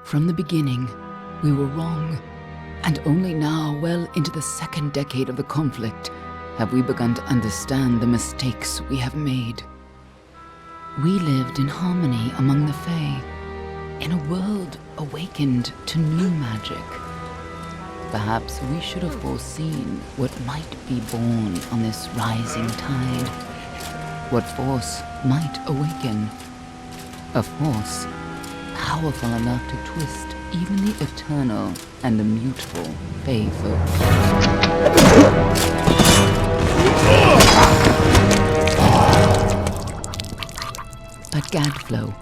From the beginning, we were wrong, and only now, well into the second decade of the conflict, have we begun to understand the mistakes we have made. We lived in harmony among the Fae, in a world awakened to new magic. Perhaps we should have foreseen what might be born on this rising tide. What force might awaken. A force powerful enough to twist even the eternal and immutable Fae folk. But Gadflow,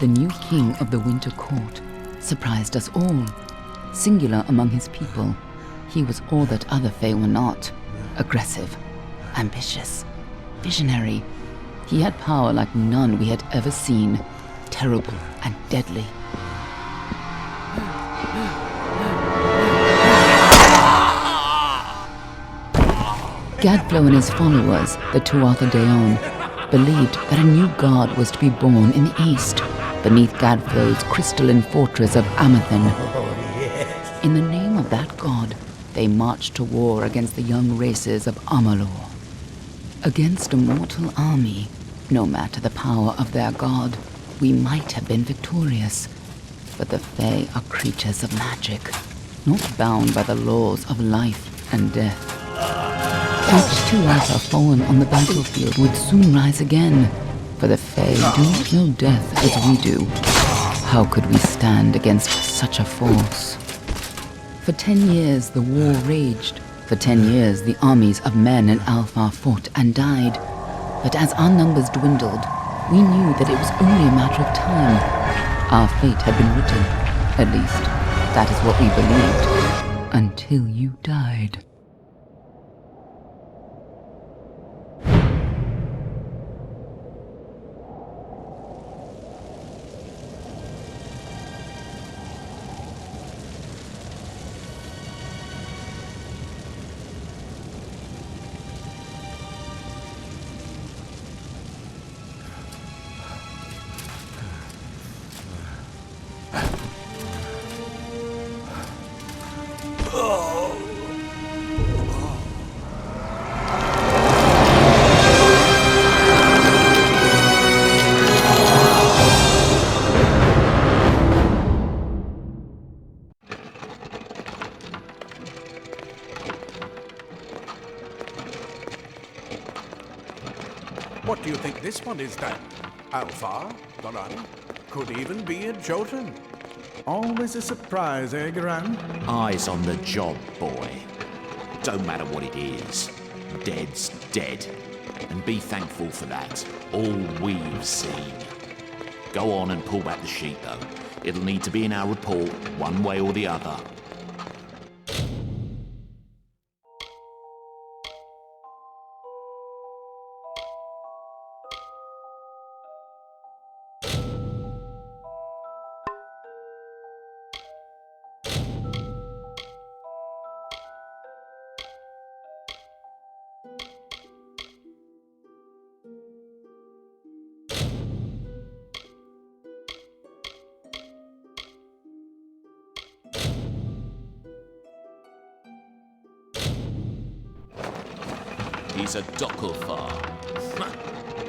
the new king of the Winter Court, surprised us all. Singular among his people, he was all that other Fae were not. Aggressive, ambitious, visionary. He had power like none we had ever seen, terrible and deadly. Gadflow and his followers, the Tuatha Deon, believed that a new god was to be born in the east, beneath Gadflow's crystalline fortress of Amathen. In the name of that god, they marched to war against the young races of Amalur. Against a mortal army, no matter the power of their god, we might have been victorious. But the Fae are creatures of magic, not bound by the laws of life and death. Each Tuatha fallen on the battlefield would soon rise again, for the Fae do not know death as we do. How could we stand against such a force? For 10 years the war raged. For 10 years the armies of Men and Alpha fought and died. But as our numbers dwindled, we knew that it was only a matter of time. Our fate had been written. At least, that is what we believed. Until you died. What do you think this one is then? Alpha? Doran? Could even be a Jotun. Always a surprise, eh, Garan? Eyes on the job, boy. Don't matter what it is. Dead's dead. And be thankful for that. All we've seen. Go on and pull back the sheet, though. It'll need to be in our report, one way or the other. He's a Docklefar.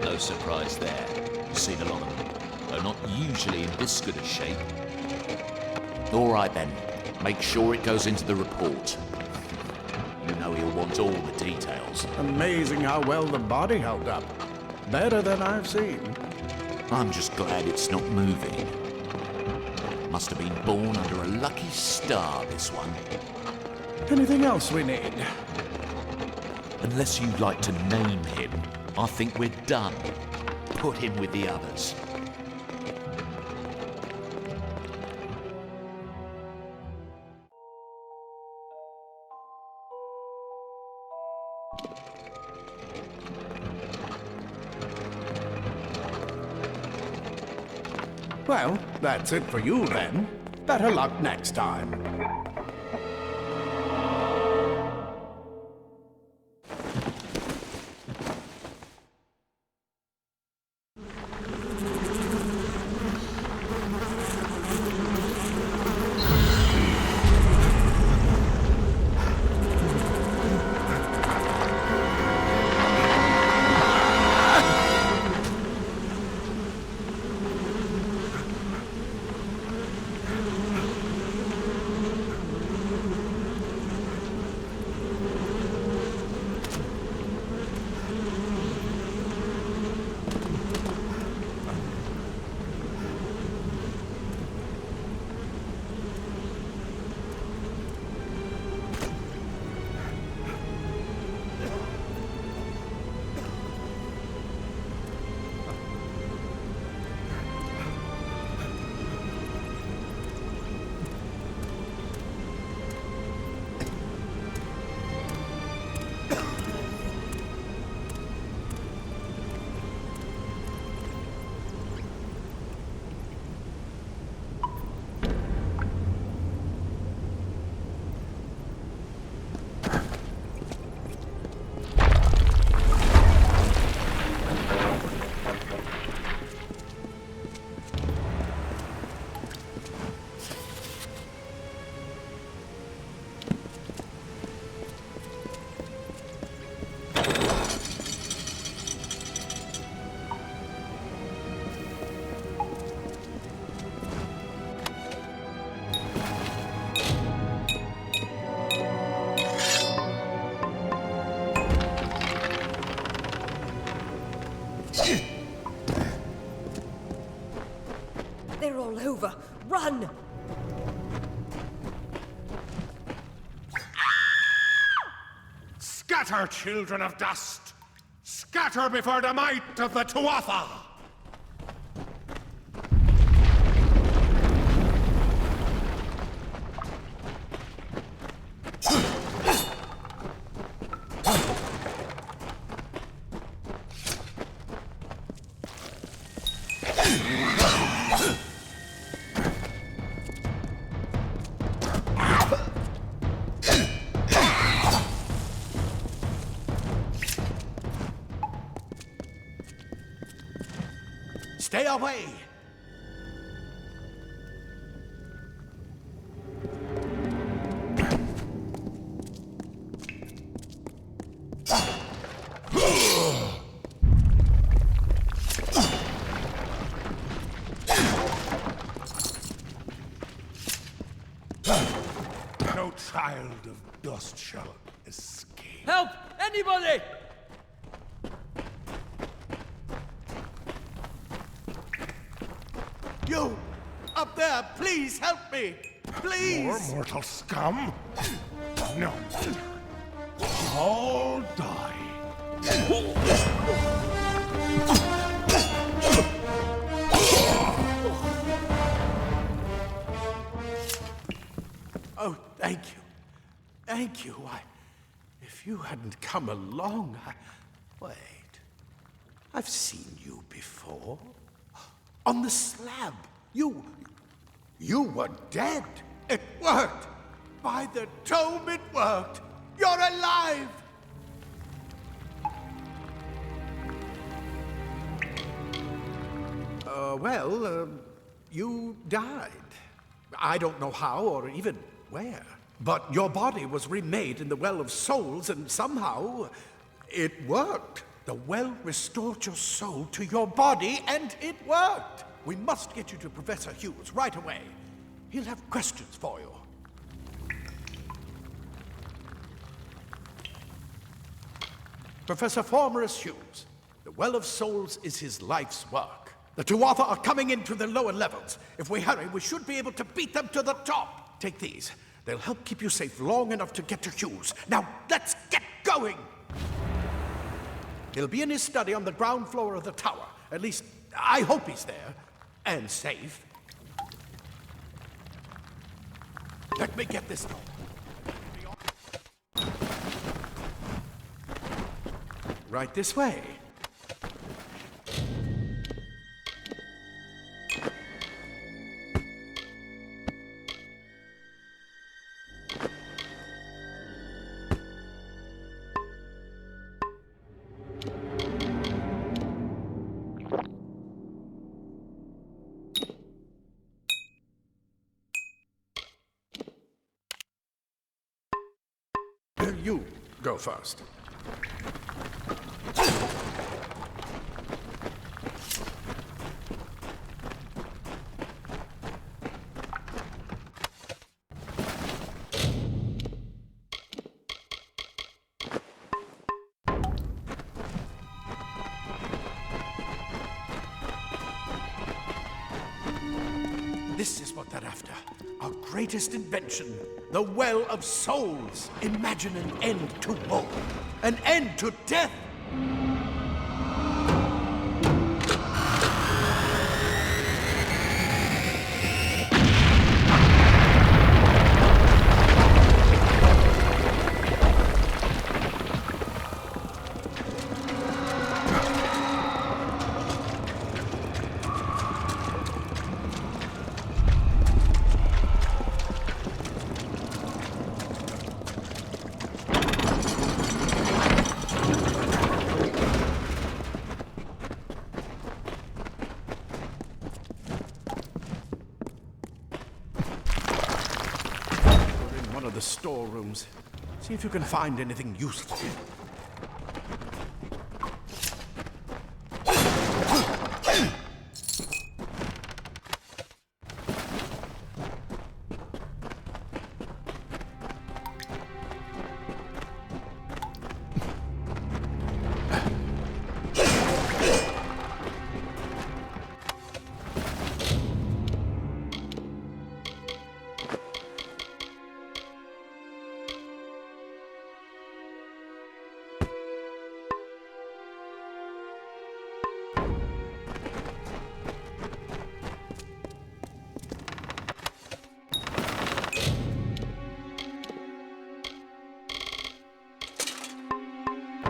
No surprise there. Seen a lot of them, though not usually in this good a shape. All right then, make sure it goes into the report. You know he'll want all the details. Amazing how well the body held up. Better than I've seen. I'm just glad it's not moving. Must have been born under a lucky star, this one. Anything else we need? Unless you'd like to name him, I think we're done. Put him with the others. Well, that's it for you then. Better luck next time. all over. Run! Scatter, children of dust! Scatter before the might of the Tuatha! Stay away! No child of dust shall escape. Help! Anybody! You! Up there, please help me! Please! More mortal scum? No. All die. Oh, thank you. Thank you. If you hadn't come along, Wait. I've seen you before. On the slab. You were dead. It worked. By the tome, it worked. You're alive. You died. I don't know how or even where. But your body was remade in the Well of Souls, and somehow it worked. The well restored your soul to your body, and it worked. We must get you to Professor Hughes right away. He'll have questions for you. Professor Formerus Hughes, the Well of Souls is his life's work. The Tuatha are coming into the lower levels. If we hurry, we should be able to beat them to the top. Take these. They'll help keep you safe long enough to get to Hughes. Now, let's get going! He'll be in his study on the ground floor of the tower. At least, I hope he's there. And safe. Let me get this door. Right this way. You go first. This is what they're after. Our greatest invention, the Well of Souls. Imagine an end to woe, an end to death. One of the storerooms. See if you can find anything useful.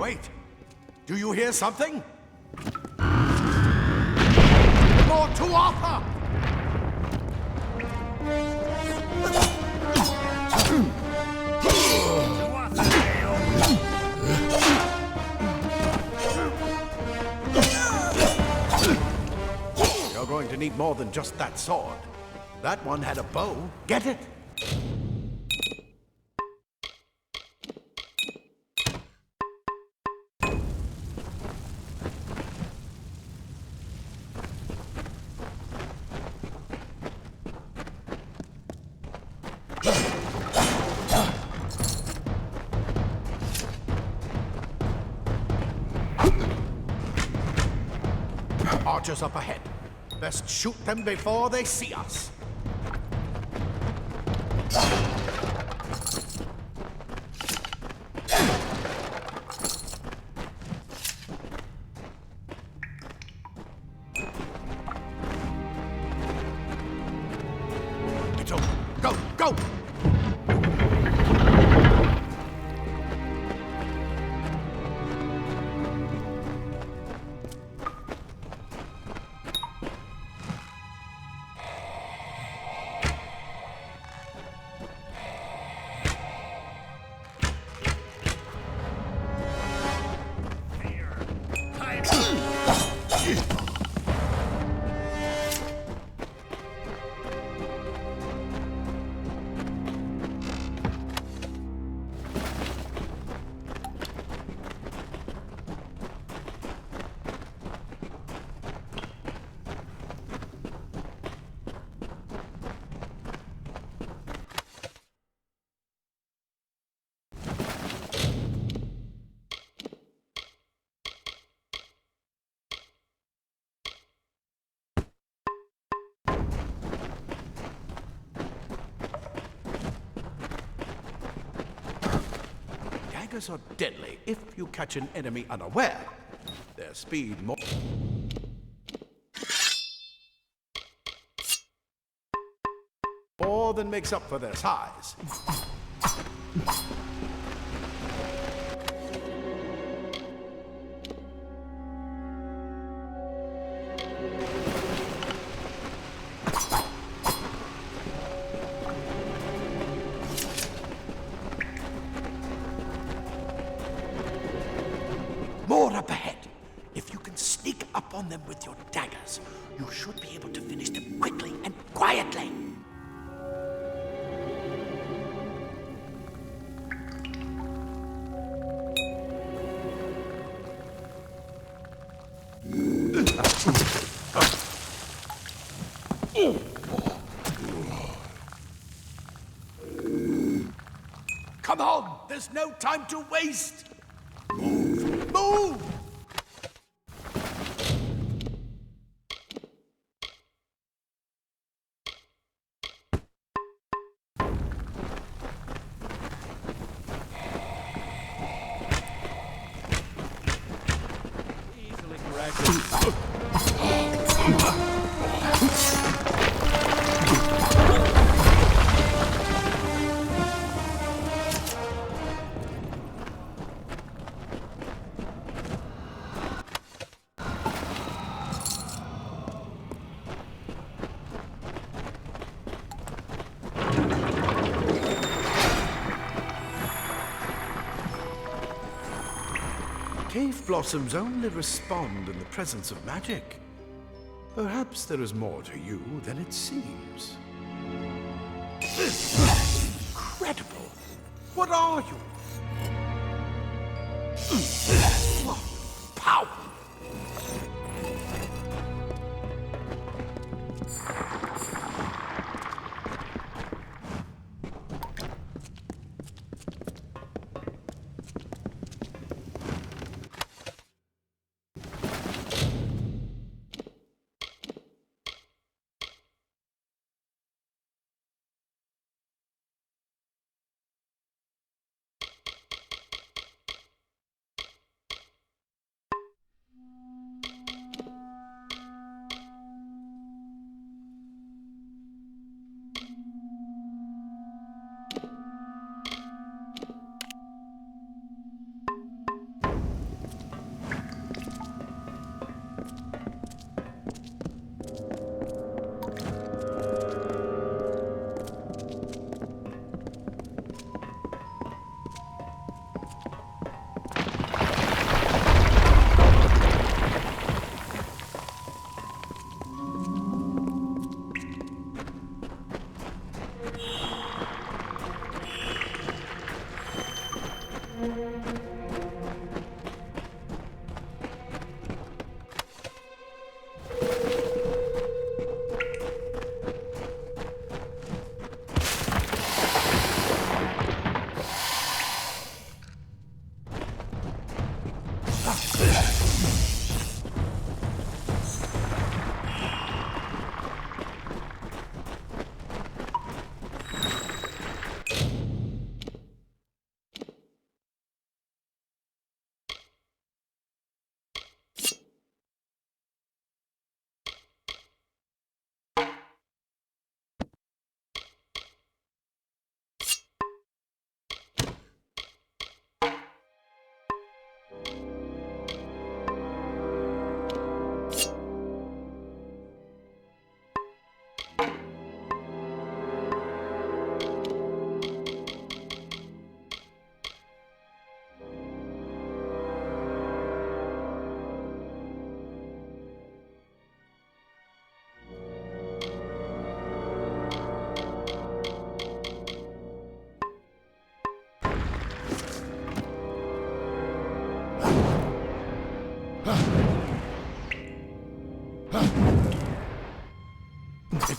Wait! Do you hear something? More Tuatha! You're going to need more than just that sword. That one had a bow. Get it? Archers up ahead. Best shoot them before they see us. It's over. Go, go! Daggers are deadly if you catch an enemy unaware. Their speed more than makes up for their size. More up ahead. If you can sneak up on them with your daggers, you should be able to finish them quickly and quietly. Come on! There's no time to waste! Move! Move! Easily corrected. Cave blossoms only respond in the presence of magic. Perhaps there is more to you than it seems. Incredible! What are you? What power!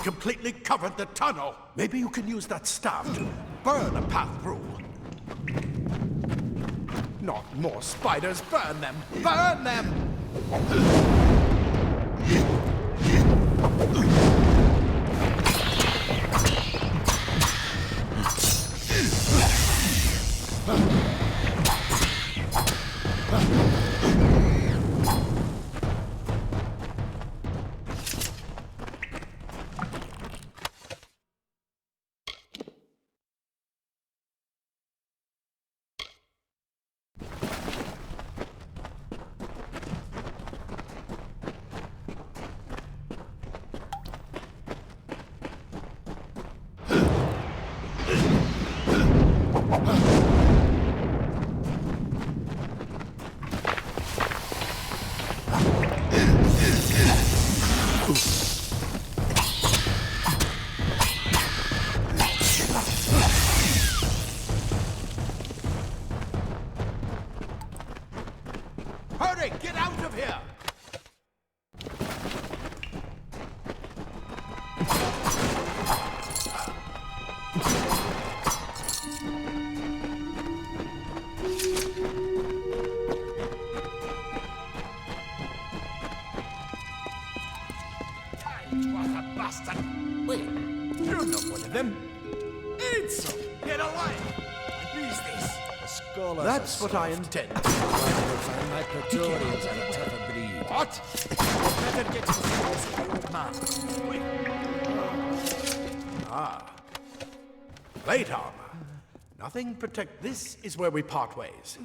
completely covered the tunnel. Maybe you can use that staff to burn a path through. Not more spiders. Burn them! Burn them! Hurry! Get out of here! What a bastard! Wait, you're not one of them. Ansel, get away! What is this? Scholars That's what I intend. My Praetorians are a tougher breed. What? Better get to old man. Plate armor. Nothing protect. This is where we part ways.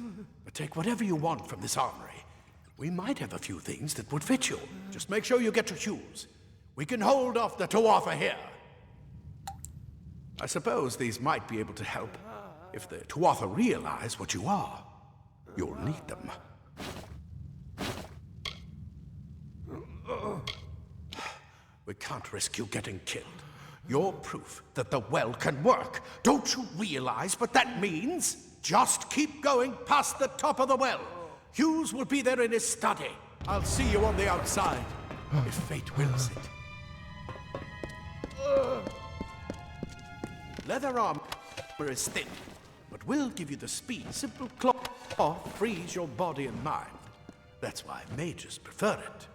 But take whatever you want from this armory. We might have a few things that would fit you. Just make sure you get your shoes. We can hold off the Tuatha here. I suppose these might be able to help. If the Tuatha realize what you are, you'll need them. We can't risk you getting killed. You're proof that the well can work. Don't you realize what that means? Just keep going past the top of the well. Hughes will be there in his study. I'll see you on the outside, if fate wills it. Leather armor is thin, but will give you the speed. Simple cloth frees your body and mind. That's why mages prefer it.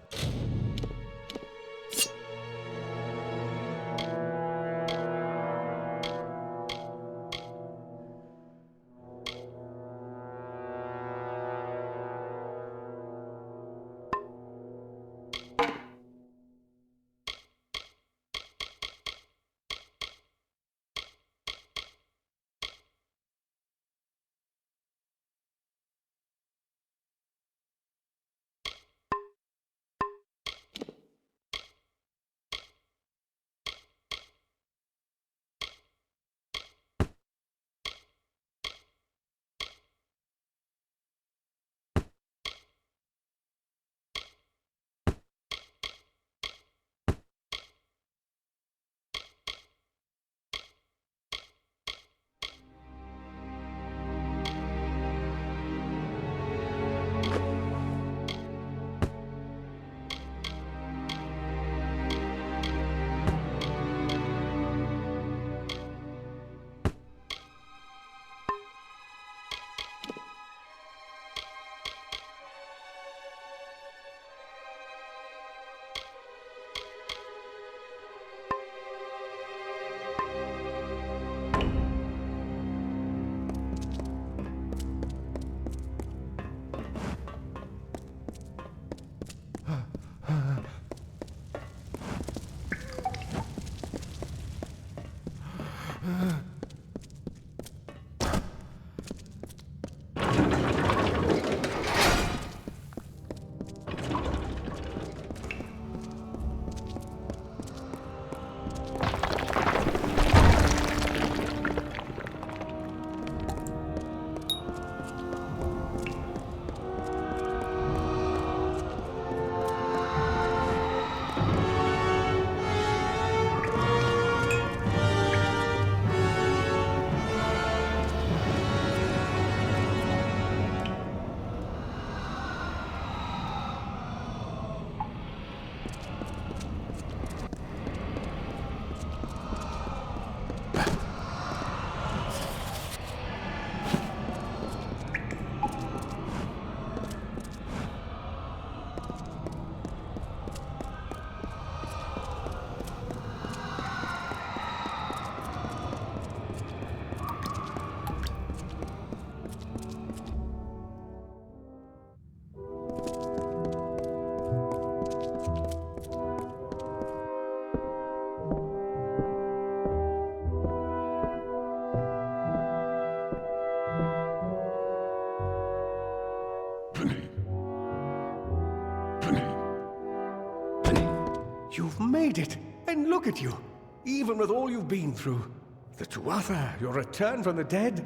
made it. And look at you. Even with all you've been through. The Tuatha, your return from the dead.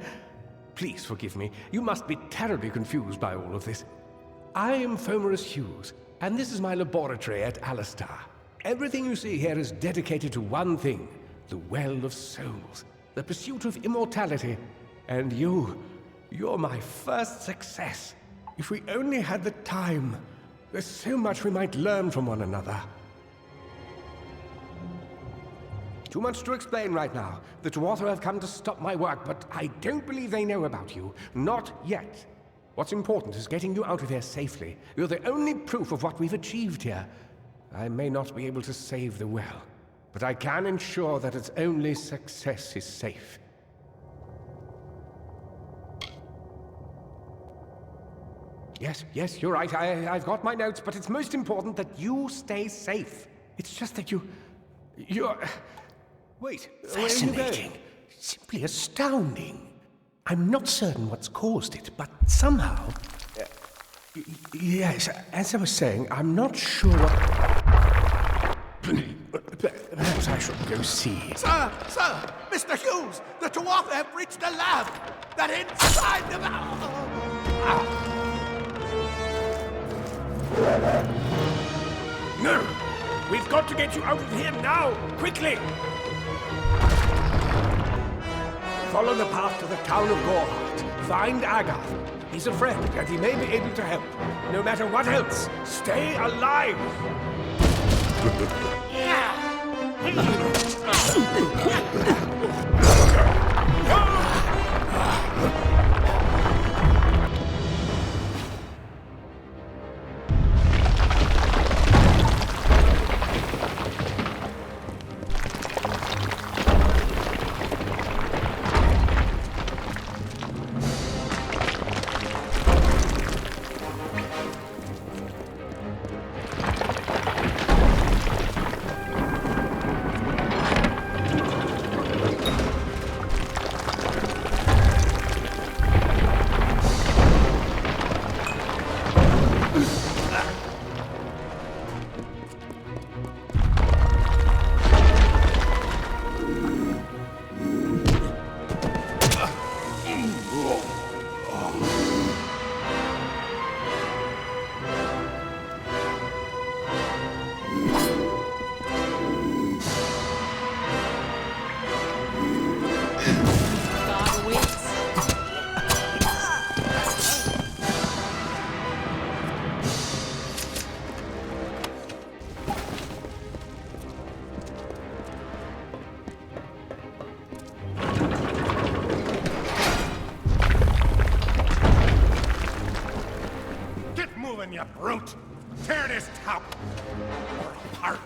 Please forgive me. You must be terribly confused by all of this. I am Fomerus Hughes, and this is my laboratory at Alistar. Everything you see here is dedicated to one thing. The Well of Souls. The pursuit of immortality. And you're my first success. If we only had the time, there's so much we might learn from one another. Too much to explain right now. The Tuatha have come to stop my work, but I don't believe they know about you. Not yet. What's important is getting you out of here safely. You're the only proof of what we've achieved here. I may not be able to save the well, but I can ensure that its only success is safe. Yes, you're right. I've got my notes, but it's most important that you stay safe. It's just that you're... Wait, fascinating. Simply astounding. I'm not certain what's caused it, but somehow... yes, as I was saying, I'm not sure what... Perhaps I should go see. Sir! Mr. Hughes! The Tuatha have reached the lab! That inside the... No! We've got to get you out of here now! Quickly! Follow the path to the town of Gorhart. Find Agath. He's a friend, and he may be able to help. No matter what else, stay alive! You brute! Tear this top apart!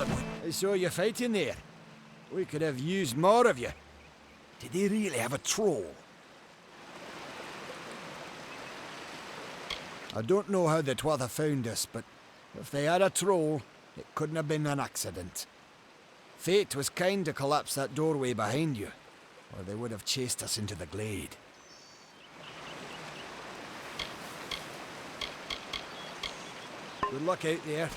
them. I saw you fighting there. We could have used more of you. Did they really have a troll? I don't know how the Tuatha found us, but if they had a troll, it couldn't have been an accident. Fate was kind to collapse that doorway behind you, or they would have chased us into the glade. Good luck out there.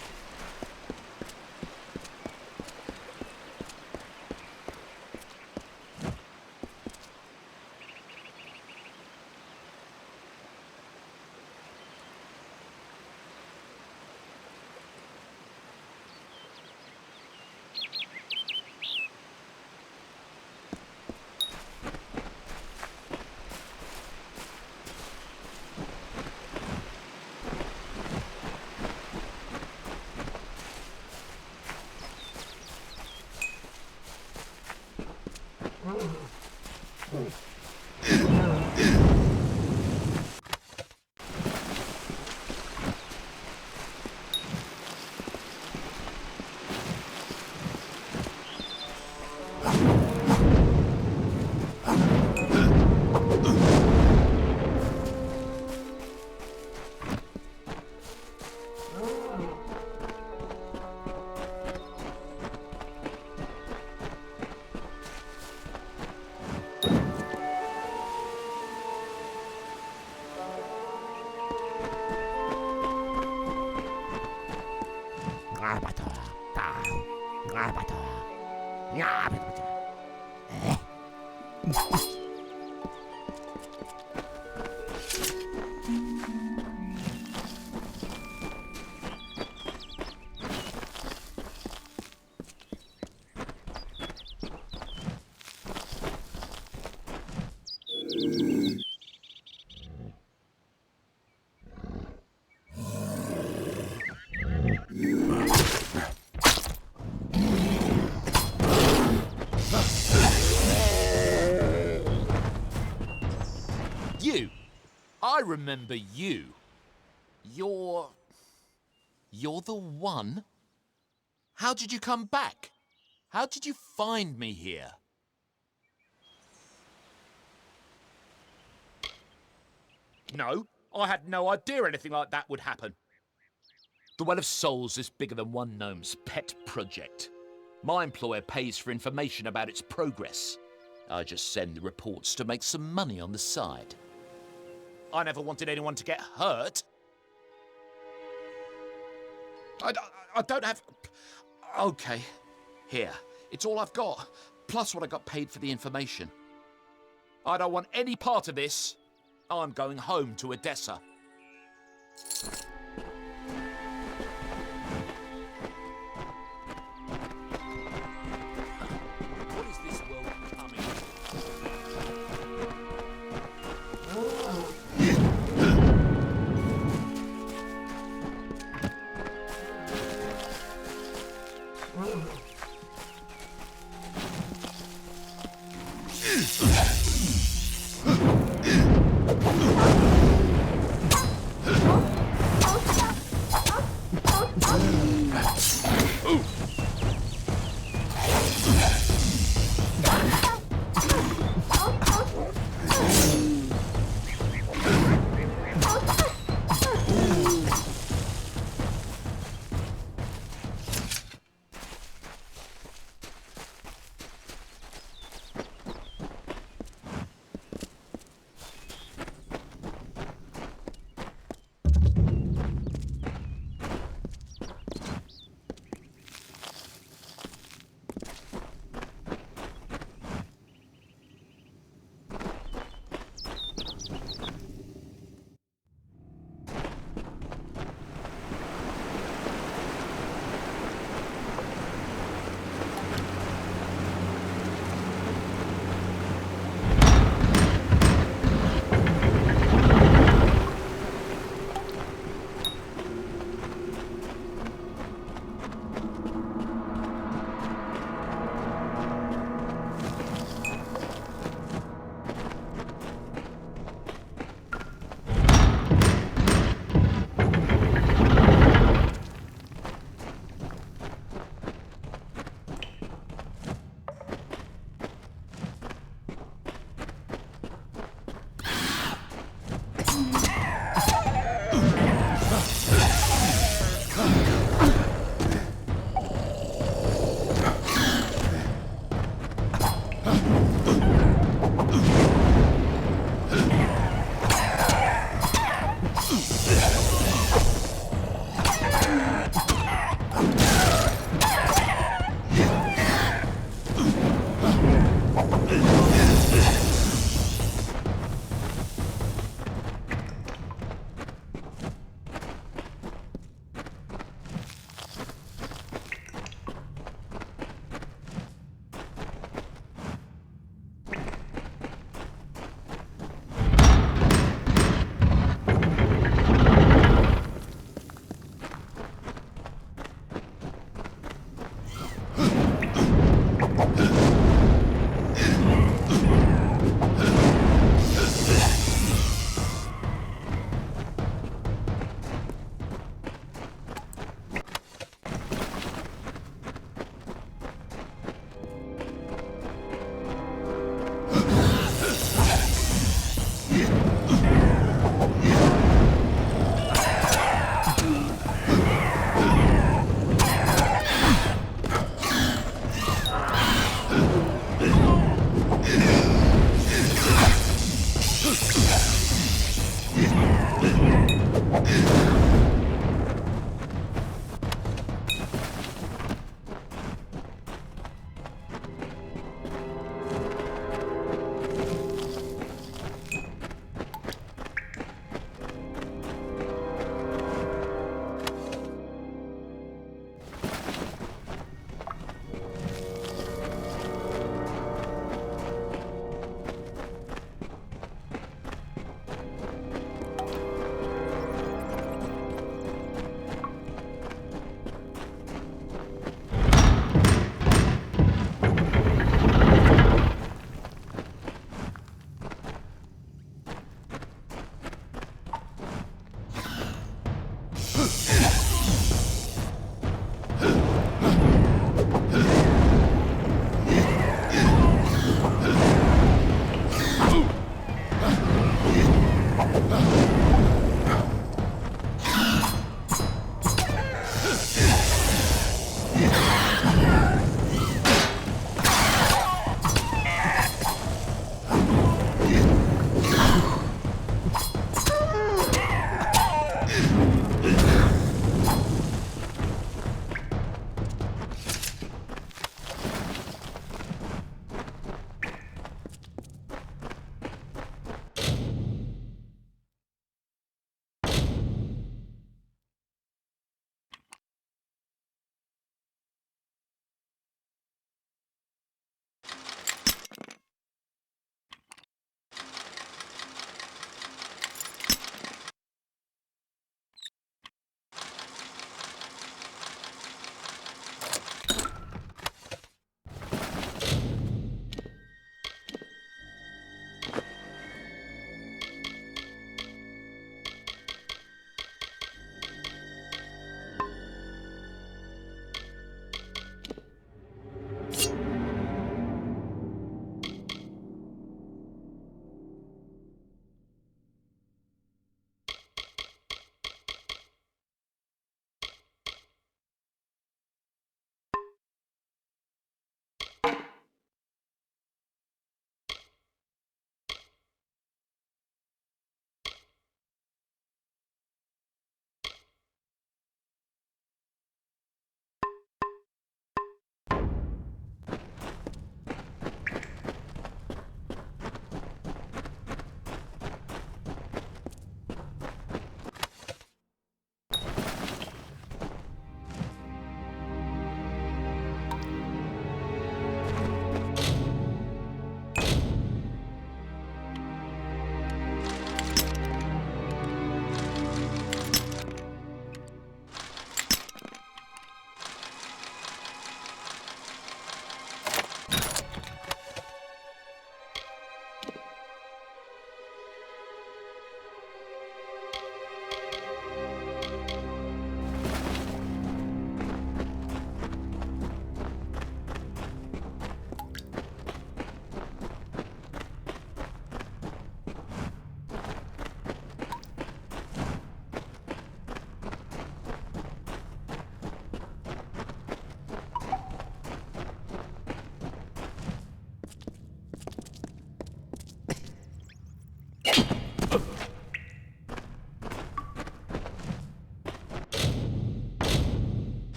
You! I remember you. You're the one? How did you come back? How did you find me here? No, I had no idea anything like that would happen. The Well of Souls is bigger than one gnome's pet project. My employer pays for information about its progress. I just send the reports to make some money on the side. I never wanted anyone to get hurt. I don't have... Okay, here. It's all I've got, plus what I got paid for the information. I don't want any part of this. I'm going home to Odessa. What is this world becoming?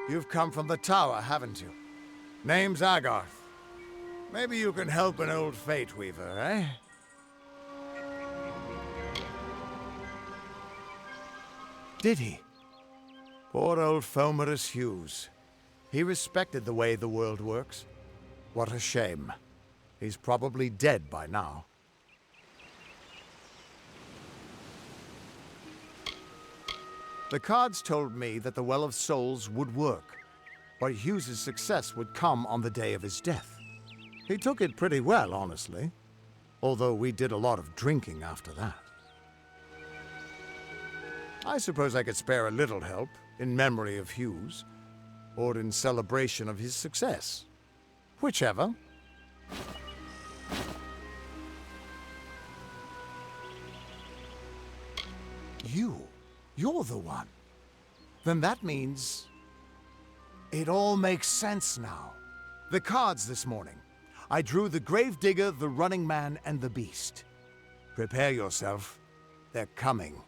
You've come from the tower, haven't you? Name's Agarth. Maybe you can help an old fate weaver, eh? Did he? Poor old Fomerus Hughes. He respected the way the world works. What a shame. He's probably dead by now. The cards told me that the Well of Souls would work, but Hughes's success would come on the day of his death. He took it pretty well, honestly, although we did a lot of drinking after that. I suppose I could spare a little help in memory of Hughes, or in celebration of his success. Whichever. You're the one. Then that means... it all makes sense now. The cards this morning. I drew the Gravedigger, the Running Man, and the Beast. Prepare yourself. They're coming.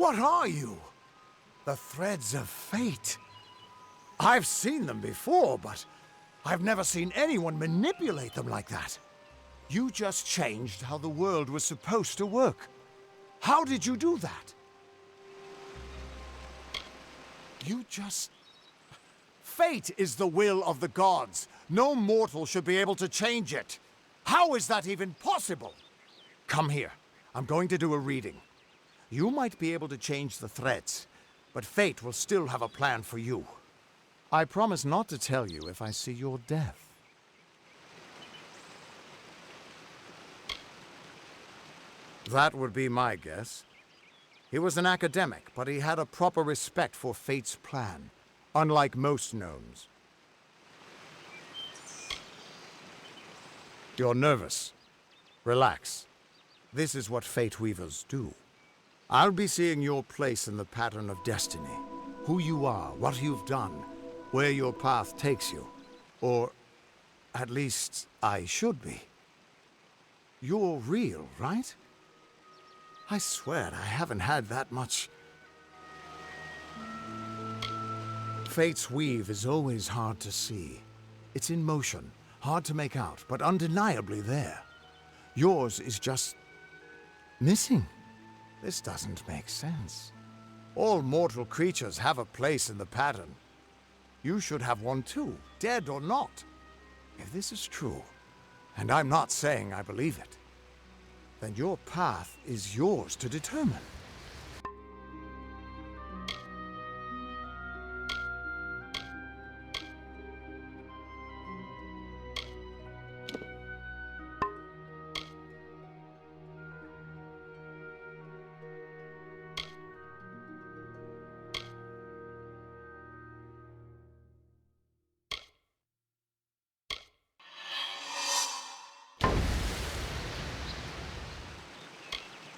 What are you? The threads of fate. I've seen them before, but I've never seen anyone manipulate them like that. You just changed how the world was supposed to work. How did you do that? You just... Fate is the will of the gods. No mortal should be able to change it. How is that even possible? Come here. I'm going to do a reading. You might be able to change the threads, but fate will still have a plan for you. I promise not to tell you if I see your death. That would be my guess. He was an academic, but he had a proper respect for fate's plan, unlike most gnomes. You're nervous. Relax. This is what fate weavers do. I'll be seeing your place in the pattern of destiny. Who you are, what you've done, where your path takes you. Or, at least, I should be. You're real, right? I swear I haven't had that much. Fate's weave is always hard to see. It's in motion, hard to make out, but undeniably there. Yours is just... missing. This doesn't make sense. All mortal creatures have a place in the pattern. You should have one too, dead or not. If this is true, and I'm not saying I believe it, then your path is yours to determine.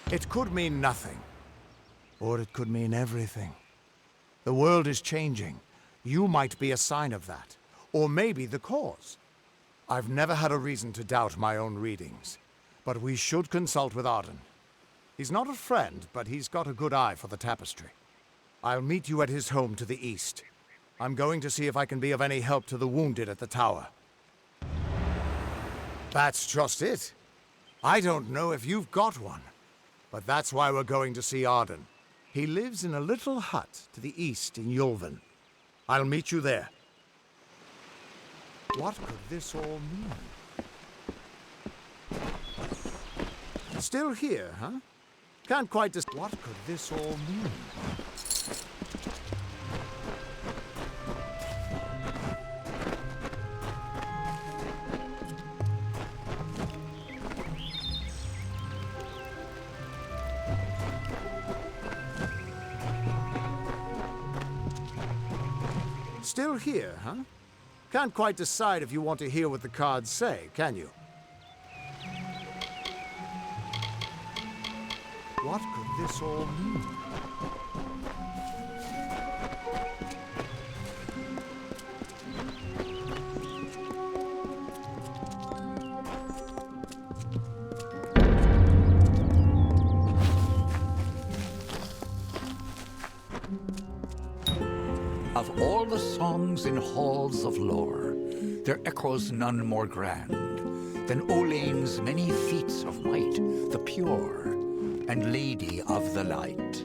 It could mean nothing, or it could mean everything. The world is changing. You might be a sign of that, or maybe the cause. I've never had a reason to doubt my own readings, but we should consult with Arden. He's not a friend, but he's got a good eye for the tapestry. I'll meet you at his home to the east. I'm going to see if I can be of any help to the wounded at the tower. That's just it. I don't know if you've got one. But that's why we're going to see Arden. He lives in a little hut to the east in Yulven. I'll meet you there. What could this all mean? Still here, huh? Can't quite what could this all mean? Still here, huh? Can't quite decide if you want to hear what the cards say, can you? What could this all mean? Of all the songs in halls of lore, there echoes none more grand than Olain's many feats of might, the pure and lady of the light.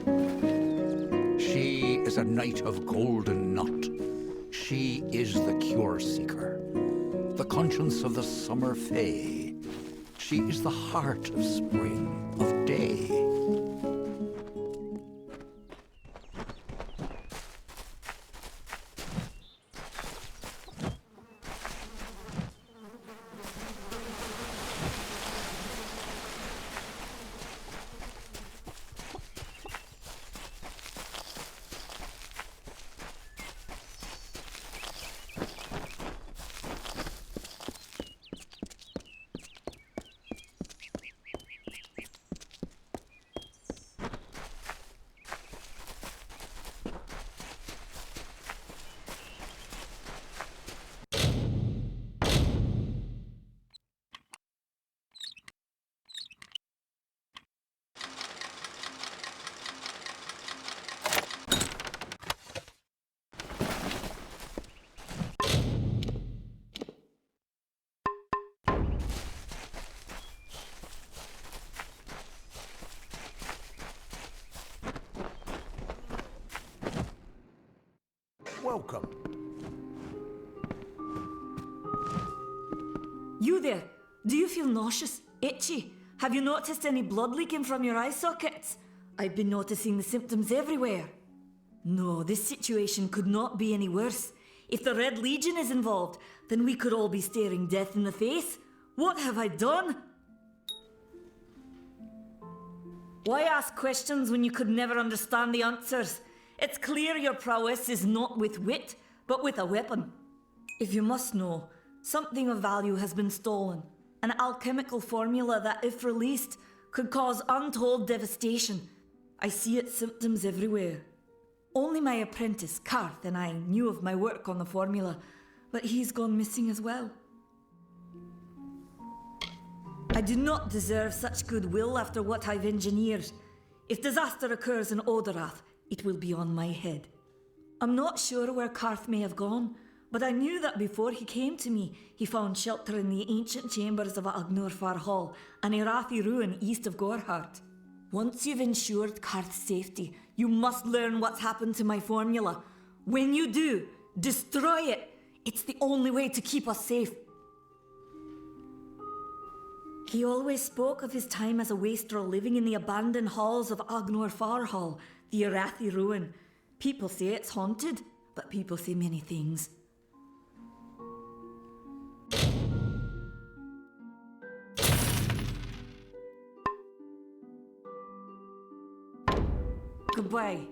She is a knight of golden knot. She is the cure seeker, the conscience of the summer fae. She is the heart of spring, of day. You there, do you feel nauseous, itchy? Have you noticed any blood leaking from your eye sockets? I've been noticing the symptoms everywhere. No, this situation could not be any worse. If the Red Legion is involved, then we could all be staring death in the face. What have I done? Why ask questions when you could never understand the answers? It's clear your prowess is not with wit, but with a weapon. If you must know, something of value has been stolen. An alchemical formula that, if released, could cause untold devastation. I see its symptoms everywhere. Only my apprentice, Karth, and I knew of my work on the formula, but he's gone missing as well. I do not deserve such goodwill after what I've engineered. If disaster occurs in Odorath, it will be on my head. I'm not sure where Karth may have gone, but I knew that before he came to me, he found shelter in the ancient chambers of Agnurfar Hall, an Irathi ruin east of Gorhart. Once you've ensured Karth's safety, you must learn what's happened to my formula. When you do, destroy it. It's the only way to keep us safe. He always spoke of his time as a wastrel living in the abandoned halls of Agnurfar Hall, the Irathi ruin. People say it's haunted, but people say many things. Goodbye.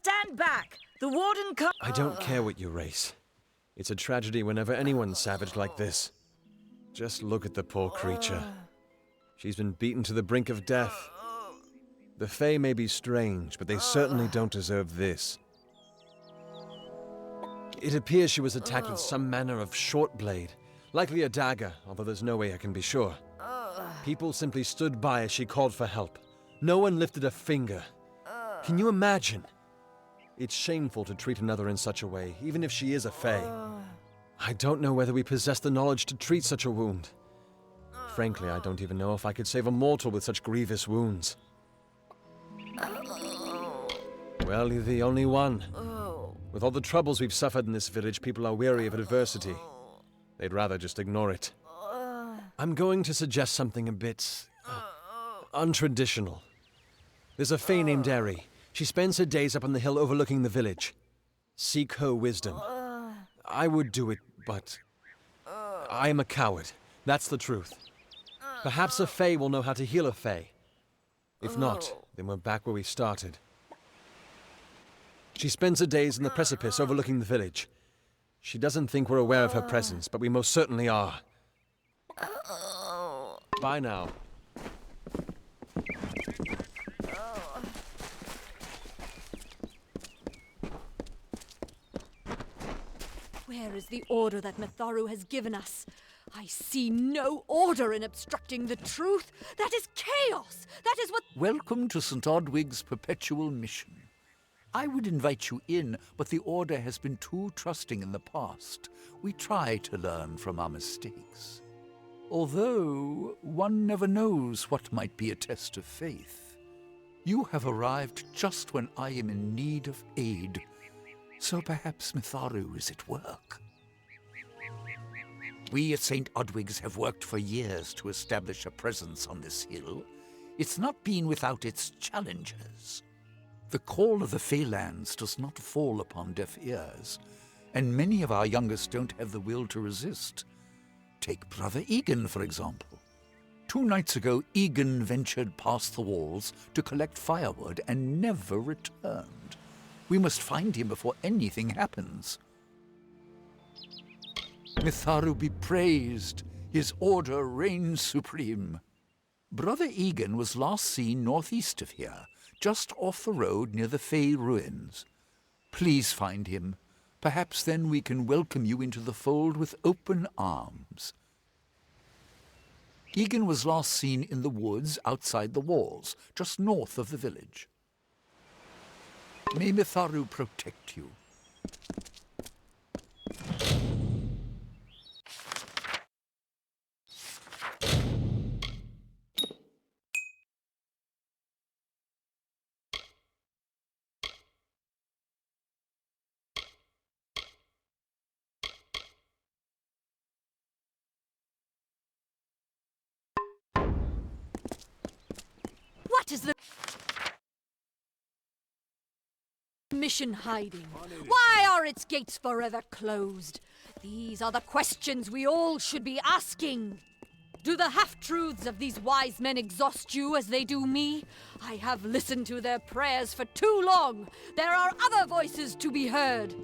Stand back! The warden comes. I don't care what you race. It's a tragedy whenever anyone's savage like this. Just look at the poor creature. She's been beaten to the brink of death. The Fae may be strange, but they certainly don't deserve this. It appears she was attacked with some manner of short blade, likely a dagger, although there's no way I can be sure. People simply stood by as she called for help. No one lifted a finger. Can you imagine? It's shameful to treat another in such a way, even if she is a Fae. I don't know whether we possess the knowledge to treat such a wound. Frankly, I don't even know if I could save a mortal with such grievous wounds. Well, you're the only one. With all the troubles we've suffered in this village, people are weary of adversity. They'd rather just ignore it. I'm going to suggest something a bit untraditional. There's a Fae named Eri. She spends her days up on the hill overlooking the village. Seek her wisdom. I would do it, but I am a coward. That's the truth. Perhaps a Fae will know how to heal a Fae. If not, then we're back where we started. She spends her days in the precipice overlooking the village. She doesn't think we're aware of her presence, but we most certainly are. Bye now. Where is the order that Mitharu has given us? I see no order in obstructing the truth. That is chaos. That is what... Welcome to St. Odwig's perpetual mission. I would invite you in, but the Order has been too trusting in the past. We try to learn from our mistakes. Although, one never knows what might be a test of faith. You have arrived just when I am in need of aid. So perhaps Mitharu is at work. We at St. Odwig's have worked for years to establish a presence on this hill. It's not been without its challenges. The call of the Feylands does not fall upon deaf ears, and many of our youngest don't have the will to resist. Take Brother Egan, for example. 2 nights ago, Egan ventured past the walls to collect firewood and never returned. We must find him before anything happens. Mitharu be praised. His order reigns supreme. Brother Egan was last seen northeast of here, just off the road near the Fey ruins. Please find him. Perhaps then we can welcome you into the fold with open arms. Egan was last seen in the woods outside the walls, just north of the village. May Mitharu protect you. What is the mission hiding? Why are its gates forever closed? These are the questions we all should be asking. Do the half-truths of these wise men exhaust you as they do me? I have listened to their prayers for too long. There are other voices to be heard.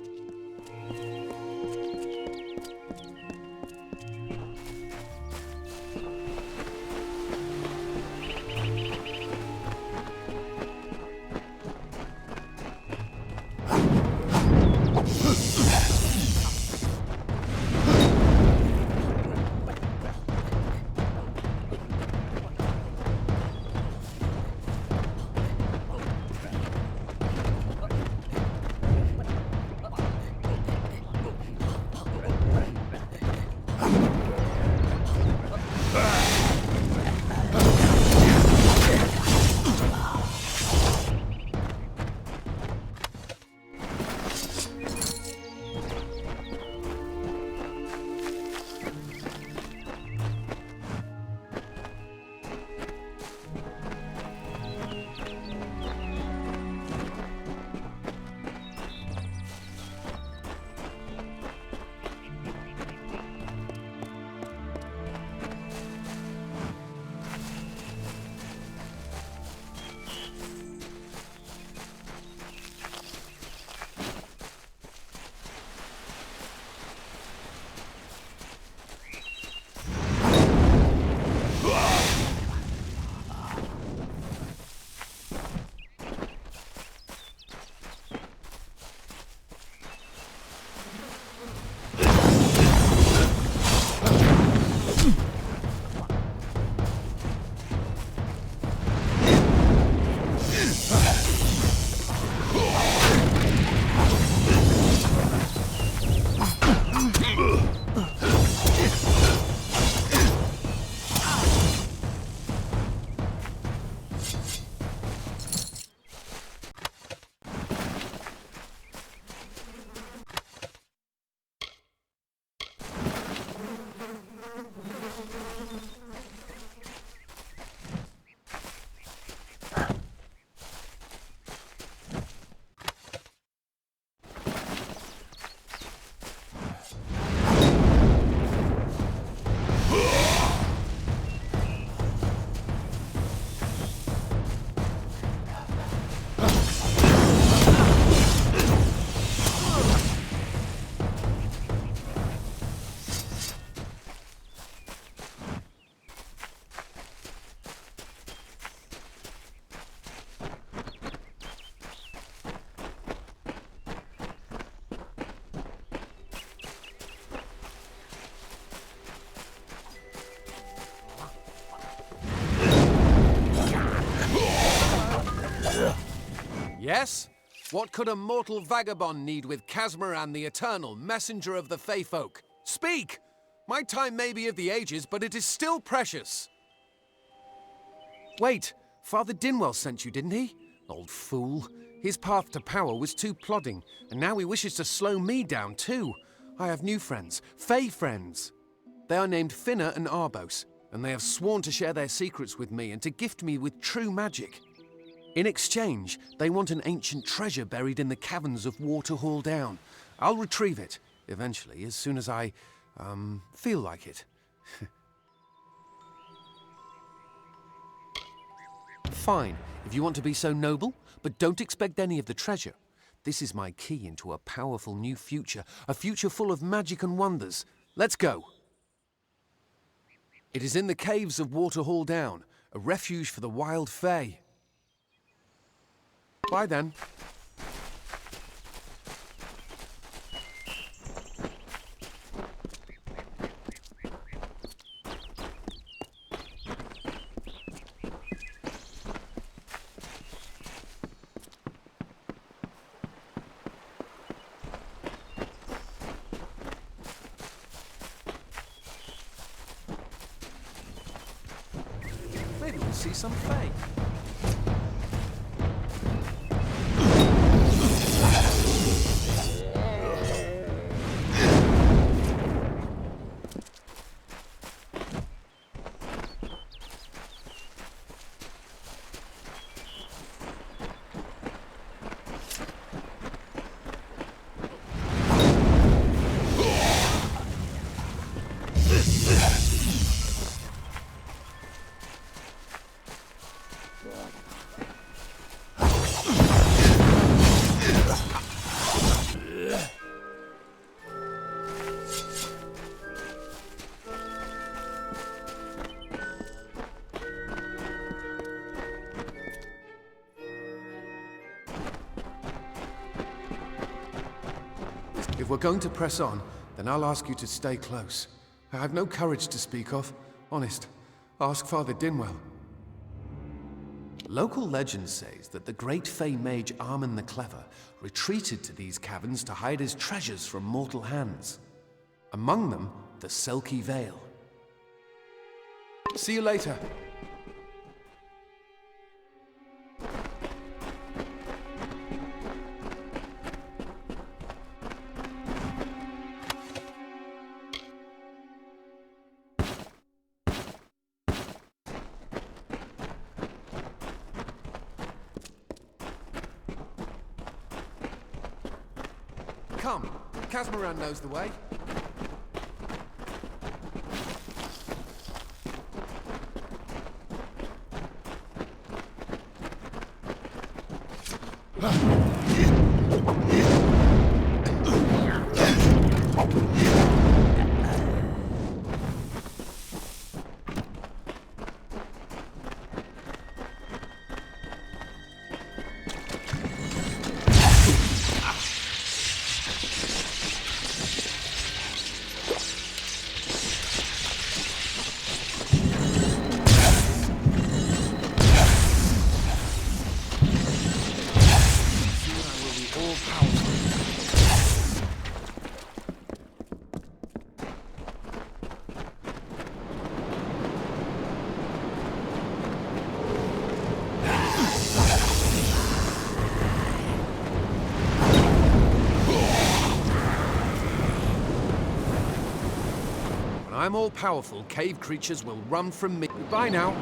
Yes? What could a mortal vagabond need with Casmaran the Eternal, messenger of the Fey folk? Speak! My time may be of the ages, but it is still precious. Wait, Father Dinwell sent you, didn't he? Old fool. His path to power was too plodding, and now he wishes to slow me down too. I have new friends, Fey friends. They are named Finna and Arbos, and they have sworn to share their secrets with me and to gift me with true magic. In exchange, they want an ancient treasure buried in the caverns of Waterhall Down. I'll retrieve it, eventually, as soon as I, feel like it. Fine, if you want to be so noble, but don't expect any of the treasure. This is my key into a powerful new future, a future full of magic and wonders. Let's go. It is in the caves of Waterhall Down, a refuge for the wild Fey. Bye then. Maybe we'll see some Fey. If we're going to press on, then I'll ask you to stay close. I have no courage to speak of. Honest. Ask Father Dinwell. Local legend says that the great Fey mage Armin the Clever retreated to these caverns to hide his treasures from mortal hands. Among them, the Selkie Vale. See you later. Come, Casmaran knows the way. When I'm all powerful, cave creatures will run from me. Goodbye now.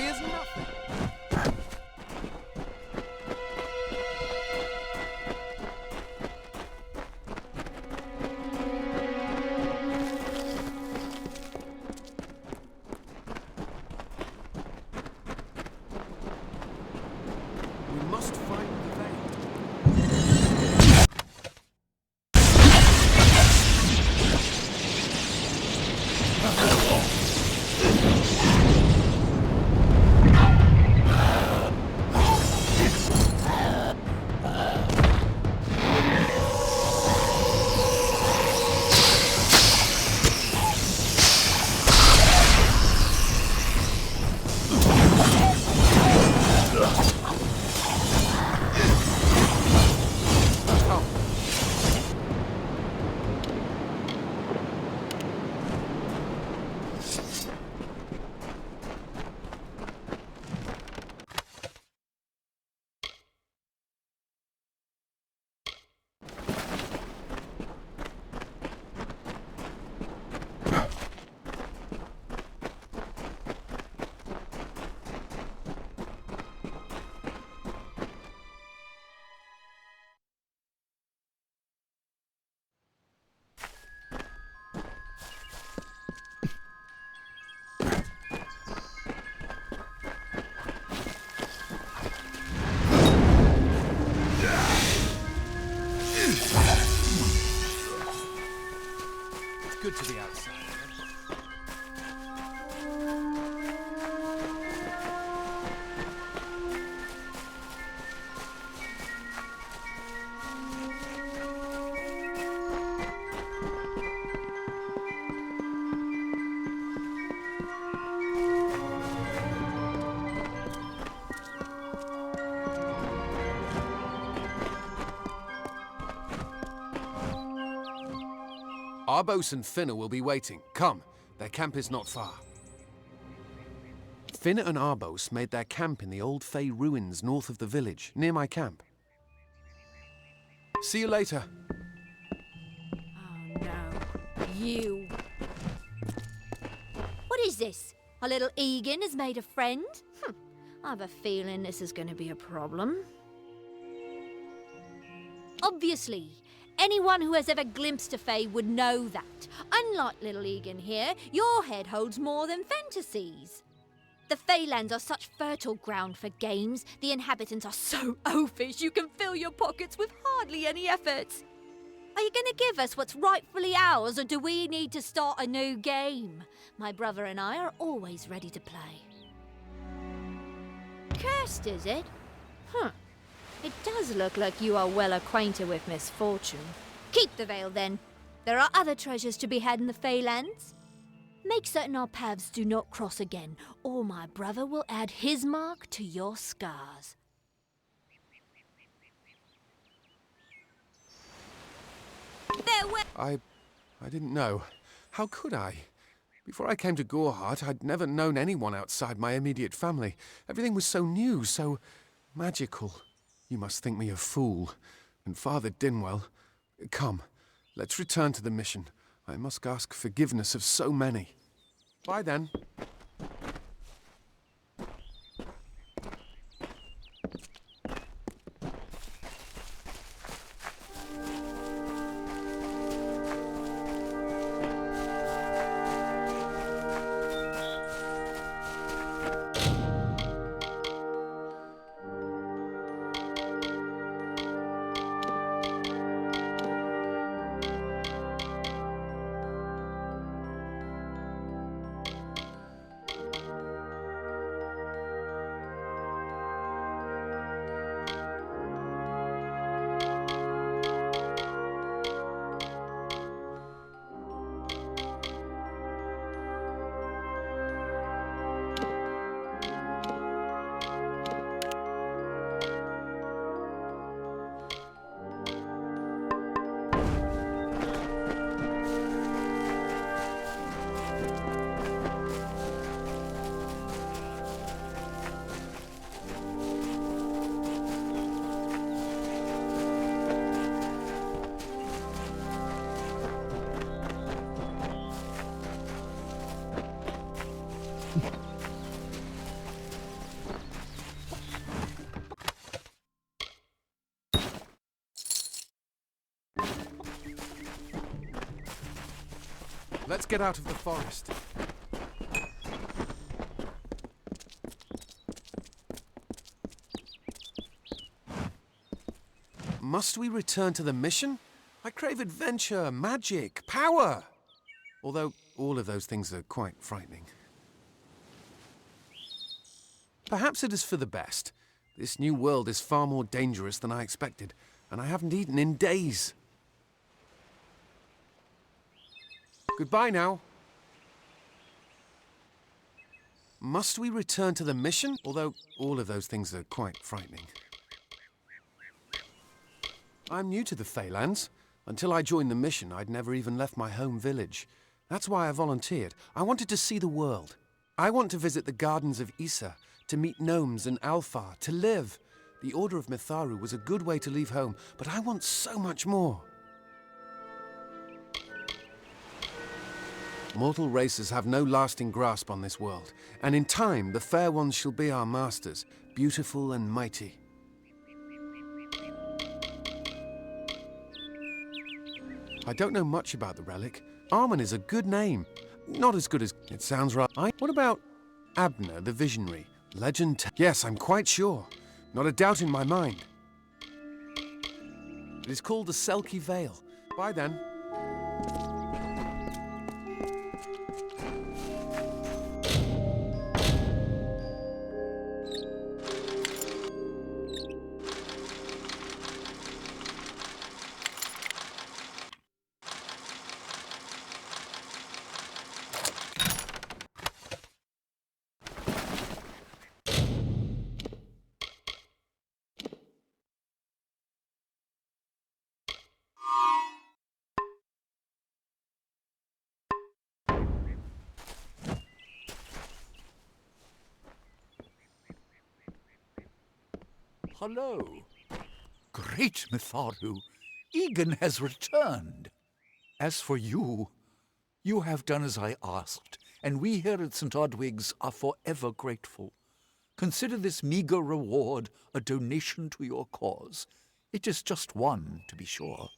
fears nothing. We must find the veil. Good to be outside. Arbos and Finna will be waiting. Come, their camp is not far. Finna and Arbos made their camp in the old Fey ruins north of the village, near my camp. See you later. Oh no, you. What is this? Our little Egan has made a friend? I have a feeling this is going to be a problem. Obviously, anyone who has ever glimpsed a Fae would know that. Unlike little Egan here, your head holds more than fantasies. The Feylands are such fertile ground for games. The inhabitants are so oafish you can fill your pockets with hardly any effort. Are you going to give us what's rightfully ours, or do we need to start a new game? My brother and I are always ready to play. Cursed, is it? It does look like you are well acquainted with misfortune. Keep the veil, then. There are other treasures to be had in the Feylands. Make certain our paths do not cross again, or my brother will add his mark to your scars. I didn't know. How could I? Before I came to Goreheart, I'd never known anyone outside my immediate family. Everything was so new, so magical. You must think me a fool. And Father Dinwell, come, let's return to the mission. I must ask forgiveness of so many. Bye then. get out of the forest. Must we return to the mission? I crave adventure, magic, power. Although all of those things are quite frightening. Perhaps it is for the best. This new world is far more dangerous than I expected, and I haven't eaten in days. Goodbye now. Must we return to the mission? Although all of those things are quite frightening. I'm new to the Feylands. Until I joined the mission, I'd never even left my home village. That's why I volunteered. I wanted to see the world. I want to visit the gardens of Issa, to meet gnomes and Alfar, to live. The Order of Mitharu was a good way to leave home, but I want so much more. Mortal races have no lasting grasp on this world, and in time the fair ones shall be our masters, beautiful and mighty. I don't know much about the relic. Armon is a good name. Not as good as it sounds right. What about Abner the Visionary? Legend. Yes, I'm quite sure. Not a doubt in my mind. It is called the Selkie Vale. Bye then. Hello. Great Mitharu, Egan has returned. As for you, you have done as I asked, and we here at St. Odwig's are forever grateful. Consider this meager reward a donation to your cause. It is just one, to be sure.